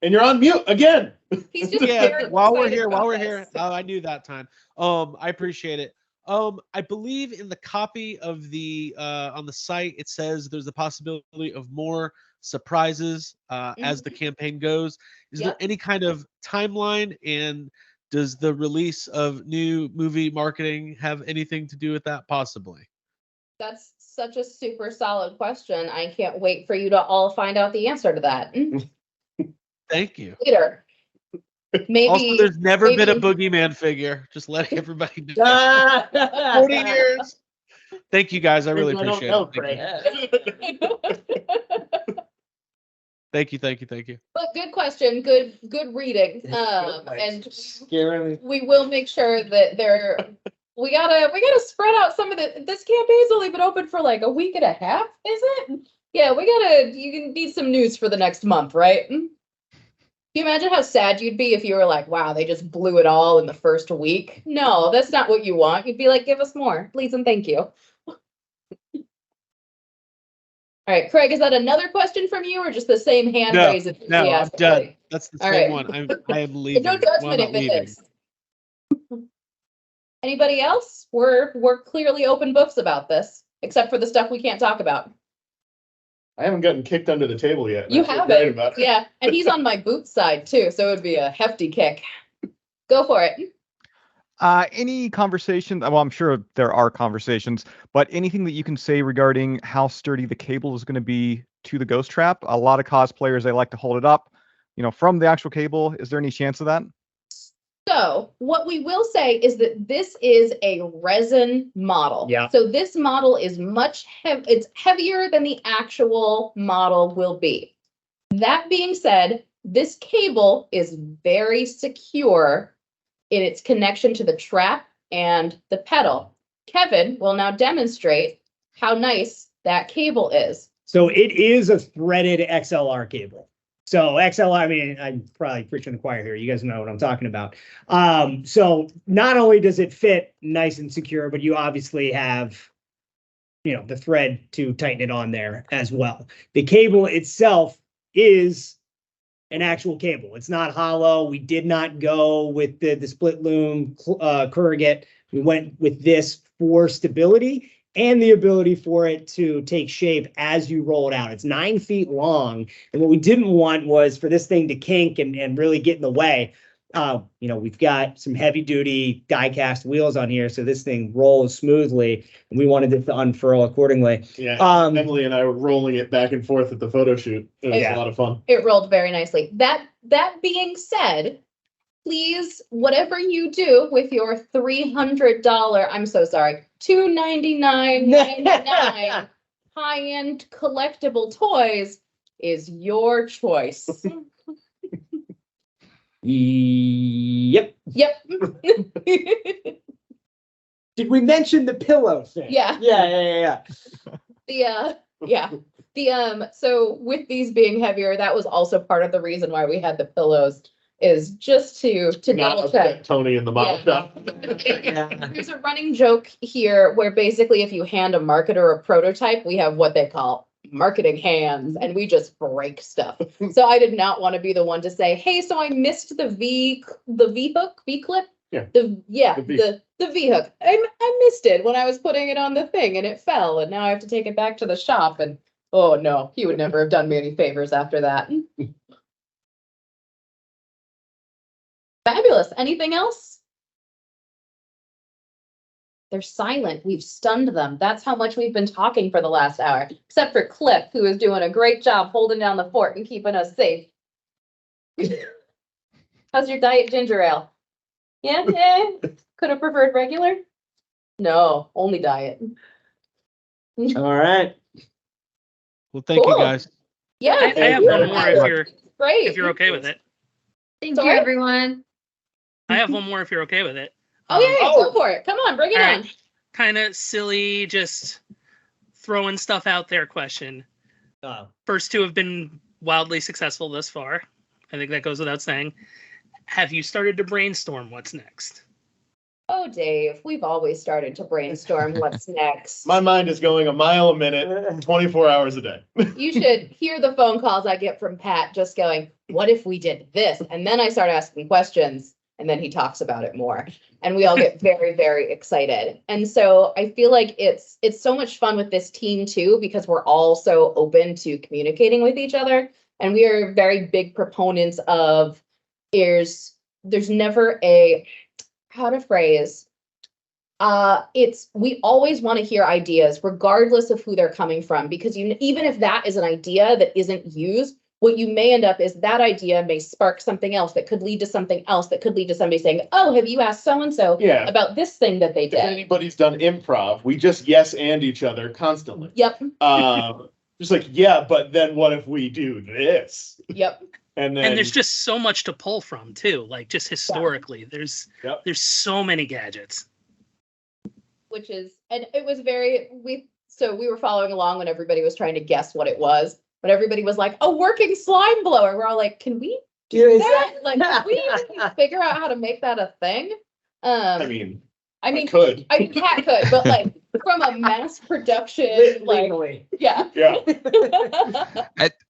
And you're on mute again. He's just Yeah, very while we're excited about here. this. Oh, I knew that time. I appreciate it. I believe in the copy of the on the site it says there's a possibility of more surprises as the campaign goes. Is there Yep. any kind of timeline, and does the release of new movie marketing have anything to do with that possibly? That's such a super solid question. I can't wait for you to all find out the answer to that Thank you. later. Maybe Also, there's never been a maybe- boogeyman figure. Just letting everybody know. 40 years. Thank you guys. I really I don't appreciate know, it. Thank you. Thank you. But good question, good reading. And Scaring me. we will make sure that we gotta spread out some of this campaign's only been open for like a week and a half, is it? Yeah, you can need some news for the next month, right? Can you imagine how sad you'd be if you were like, wow, they just blew it all in the first week? No, that's not what you want. You'd be like, give us more, please and thank you. All right, Craig, is that another question from you or just the same hand raise? No, I'm done. That's the All same right. one. I am leaving. No Well, judgment I'm if not it leaving. is. Anybody else? We're clearly open books about this, except for the stuff we can't talk about. I haven't gotten kicked under the table yet. You That's what's have great it. about it. Yeah, and he's on my boot side too, so it would be a hefty kick. Go for it. Any conversation? Well, I'm sure there are conversations, but anything that you can say regarding how sturdy the cable is going to be to the ghost trap? A lot of cosplayers, they like to hold it up, from the actual cable. Is there any chance of that? So what we will say is that this is a resin model. Yeah. So this model is it's heavier than the actual model will be. That being said, this cable is very secure in its connection to the trap and the pedal. Kevin will now demonstrate how nice that cable is. So it is a threaded XLR cable. So XLR, I mean, I'm probably preaching the choir here. You guys know what I'm talking about. So not only does it fit nice and secure, but you obviously have, the thread to tighten it on there as well. The cable itself is an actual cable. It's not hollow. We did not go with the split loom corrugate. We went with this for stability and the ability for it to take shape as you roll it out. It's 9 feet long. And what we didn't want was for this thing to kink and really get in the way. We've got some heavy duty die cast wheels on here, so this thing rolls smoothly, and we wanted it to unfurl accordingly. Yeah, Emily and I were rolling it back and forth at the photo shoot. It was a lot of fun. It rolled very nicely. That being said, please, whatever you do with your $300, I'm so sorry, $299.99 high-end collectible toys is your choice. Yep. Yep. Did we mention the pillow thing? Yeah. Yeah. So with these being heavier, that was also part of the reason why we had the pillows is just to Not double check. upset Tony in the model shop. There's a running joke here where basically if you hand a marketer a prototype, we have what they call marketing hands and we just break stuff. So I did not want to be the one to say, hey, so I missed the V hook, V clip. Yeah. The V hook. I missed it when I was putting it on the thing and it fell and now I have to take it back to the shop and oh no, he would never have done me any favors after that. Fabulous. Anything else? They're silent. We've stunned them. That's how much we've been talking for the last hour. Except for Cliff, who is doing a great job holding down the fort and keeping us safe. How's your diet ginger ale? Yeah? Could have preferred regular? No, only diet. All right. Well, thank you Cool. guys. Yeah. I have one more Great. if you're okay with it. Thank Sorry? you, everyone. I have one more if you're okay with it. Oh yeah, go for it. Come on, bring it on. Kind of silly, just throwing stuff out there question. First two have been wildly successful thus far. I think that goes without saying. Have you started to brainstorm what's next? Oh, Dave, we've always started to brainstorm what's next. My mind is going a mile a minute, 24 hours a day. You should hear the phone calls I get from Pat just going, what if we did this? And then I start asking questions and then he talks about it more. And we all get very, very excited. And so I feel like it's so much fun with this team too, because we're all so open to communicating with each other. And we are very big proponents of there's never a, how to phrase, we always want to hear ideas regardless of who they're coming from, because even if that is an idea that isn't used, what you may end up is that idea may spark something else that could lead to something else that could lead to somebody saying, oh, have you asked so-and-so about this thing that they did? If anybody's done improv, we just yes and each other constantly. Yep. Just like, yeah, but then what if we do this? Yep. And there's just so much to pull from too, like just historically. There's so many gadgets. Which is, and it was we were following along when everybody was trying to guess what it was. But everybody was like, a working slime blower. We're all like, can we do that? Like, can we even figure out how to make that a thing? I mean, Pat could, but like from a mass production, like, yeah.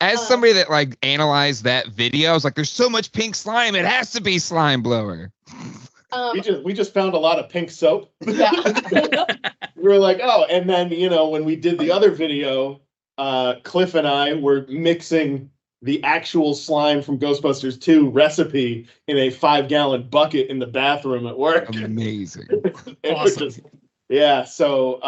As somebody that like analyzed that video, I was like, there's so much pink slime, it has to be slime blower. We just found a lot of pink soap. Yeah. We were like, oh, and then when we did the other video, Cliff and I were mixing the actual slime from Ghostbusters 2 recipe in a 5-gallon bucket in the bathroom at work. Amazing. Awesome. Yeah. So,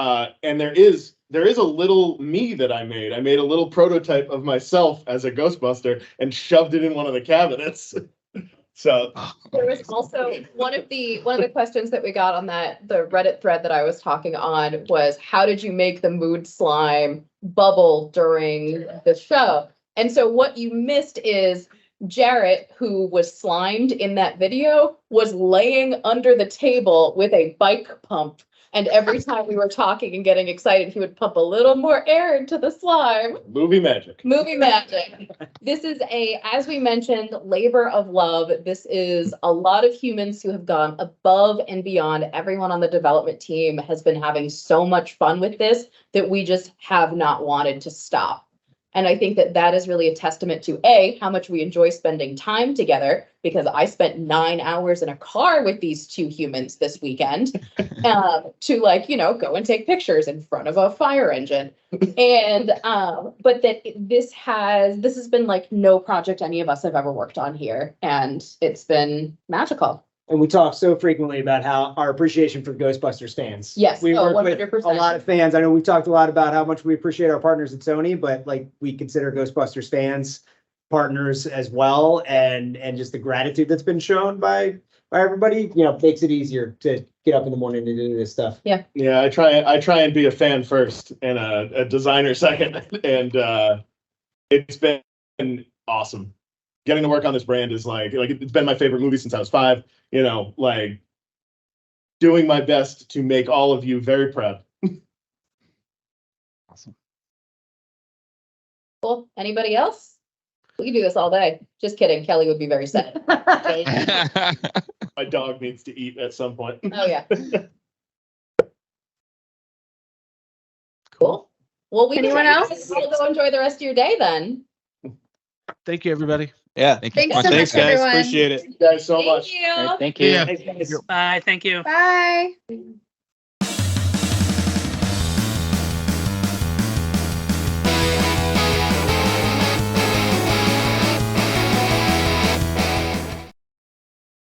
and there is a little me that I made. I made a little prototype of myself as a Ghostbuster and shoved it in one of the cabinets. So there was also one of the questions that we got on the Reddit thread that I was talking on was, how did you make the mood slime bubble during the show? And so what you missed is Jarrett, who was slimed in that video, was laying under the table with a bike pump. And every time we were talking and getting excited, he would pump a little more air into the slime. Movie magic. Movie magic. This is as we mentioned, labor of love. This is a lot of humans who have gone above and beyond. Everyone on the development team has been having so much fun with this that we just have not wanted to stop. And I think that is really a testament to how much we enjoy spending time together, because I spent 9 hours in a car with these two humans this weekend to go and take pictures in front of a fire engine. And but that this has been like no project any of us have ever worked on here. And it's been magical. And we talk so frequently about how our appreciation for Ghostbusters fans. Yes, we work 100%. with a lot of fans. I know we've talked a lot about how much we appreciate our partners at Sony, but like we consider Ghostbusters fans partners as well, and just the gratitude that's been shown by everybody, makes it easier to get up in the morning to do this stuff. Yeah. Yeah, I try and be a fan first and a designer second, and it's been awesome. Getting to work on this brand is like it's been my favorite movie since I was 5. Like doing my best to make all of you very proud. Awesome. Cool. Anybody else? We can do this all day. Just kidding. Kelly would be very sad. My dog needs to eat at some point. Oh yeah. Cool. Well, we Anyone can else? all go enjoy the rest of your day then. Thank you, everybody. Yeah. Thank you Thanks so so much. Thanks, much, guys. everyone. Appreciate it. Thank you guys so Thank much. you. All right, thank you. Yeah. Thanks, guys. Bye. Thank you. Bye.